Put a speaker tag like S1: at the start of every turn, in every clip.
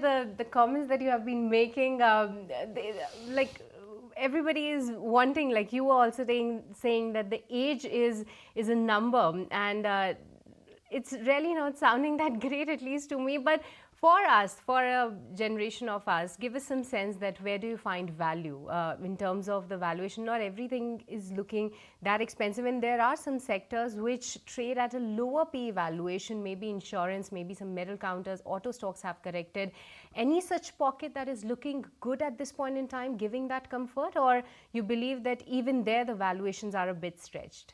S1: the comments that you have been making, like everybody is wanting, like you were also saying that the age is a number, and it's really not sounding that great, at least to me. But for us, for a generation of us, give us some sense that where do you find value in terms of the valuation? Not everything is looking that expensive, and there are some sectors which trade at a lower P valuation, maybe insurance, maybe some metal counters, auto stocks have corrected. Any such pocket that is looking good at this point in time, giving that comfort, or you believe that even there the valuations are a bit stretched?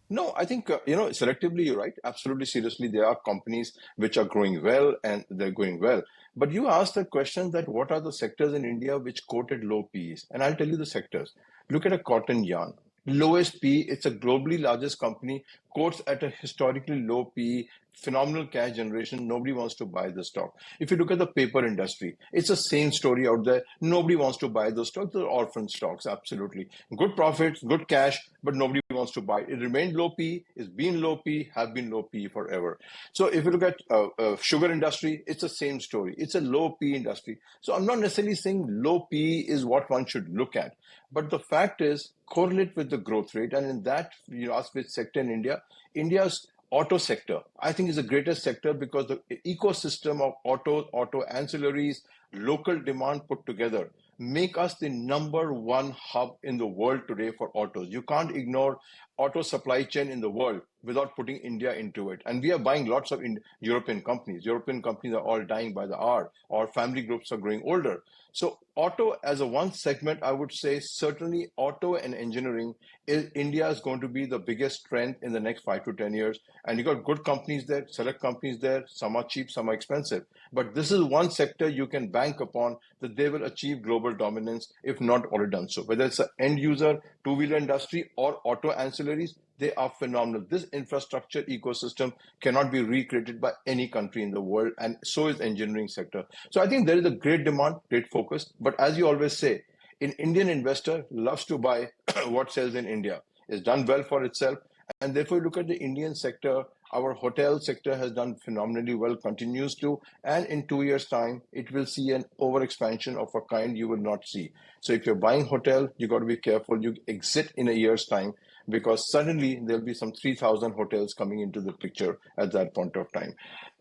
S2: No, I think, selectively, you're right. Absolutely, seriously, there are companies which are growing well and they're going well. But you asked the question that what are the sectors in India which quoted low Ps? And I'll tell you the sectors. Look at a cotton yarn. Lowest P, it's a globally largest company, quotes at a historically low P, phenomenal cash generation. Nobody wants to buy the stock. If you look at the paper industry, it's the same story out there. Nobody wants to buy those stocks. They're orphan stocks, absolutely. Good profits, good cash, but nobody wants to buy. It remained low P, it's been low P, have been low P forever. So if you look at sugar industry, it's the same story. It's a low P industry. So I'm not necessarily saying low P is what one should look at. But the fact is, correlate with the growth rate. And in that, you ask which sector in India, India's auto sector, I think, is the greatest sector because the ecosystem of auto ancillaries, local demand put together make us the number one hub in the world today for autos. You can't ignore auto supply chain in the world without putting India into it. And we are buying lots of European companies. European companies are all dying by the hour, or family groups are growing older. So auto as a one segment, I would say certainly auto and engineering, India is going to be the biggest strength in the next 5 to 10 years. And you got good companies there, select companies there. Some are cheap, some are expensive. But this is one sector you can bank upon that they will achieve global dominance, if not already done so. Whether it's an end user, two-wheeler industry, or auto ancillaries, they are phenomenal. This infrastructure ecosystem cannot be recreated by any country in the world, and so is the engineering sector. So I think there is a great demand, great focus. But as you always say, an Indian investor loves to buy what sells in India. It's done well for itself. And therefore, look at the Indian sector. Our hotel sector has done phenomenally well, continues to, and in 2 years' time, it will see an overexpansion of a kind you will not see. So if you're buying hotel, you got to be careful. You exit in a year's time because suddenly there'll be some 3,000 hotels coming into the picture at that point of time.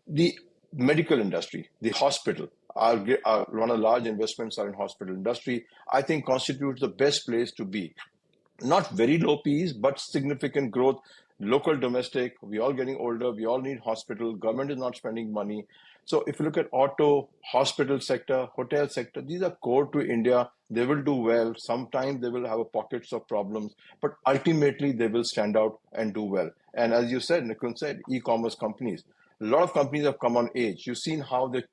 S2: The medical industry, the hospital, one of the large investments are in hospital industry, I think constitutes the best place to be. Not very low Ps, but significant growth, local, domestic. We all getting older. We all need hospital. Government is not spending money. So if you look at auto, hospital sector, hotel sector, these are core to India. They will do well. Sometimes they will have pockets of problems, but ultimately they will stand out and do well. And as you said, Nikunj said, e-commerce companies. A lot of companies have come on age. You've seen how they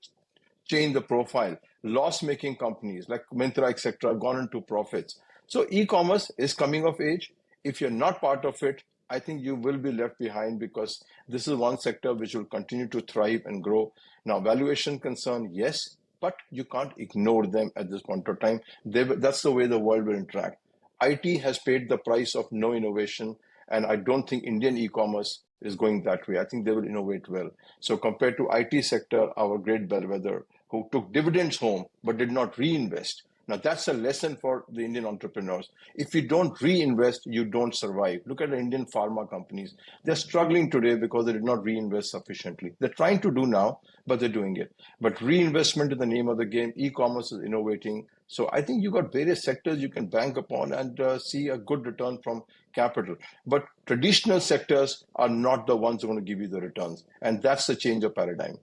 S2: change the profile. Loss-making companies like Myntra, etc., have gone into profits. So e-commerce is coming of age. If you're not part of it, I think you will be left behind because this is one sector which will continue to thrive and grow. Now, valuation concern, yes, but you can't ignore them at this point of time. That's the way the world will interact. IT has paid the price of no innovation, and I don't think Indian e-commerce is going that way. I think they will innovate well. So compared to IT sector, our great bellwether, who took dividends home but did not reinvest. Now, that's a lesson for the Indian entrepreneurs. If you don't reinvest, you don't survive. Look at the Indian pharma companies. They're struggling today because they did not reinvest sufficiently. They're trying to do now, but they're doing it. But reinvestment is the name of the game. E-commerce is innovating. So I think you got various sectors you can bank upon and see a good return from capital. But traditional sectors are not the ones who are going to give you the returns. And that's the change of paradigm.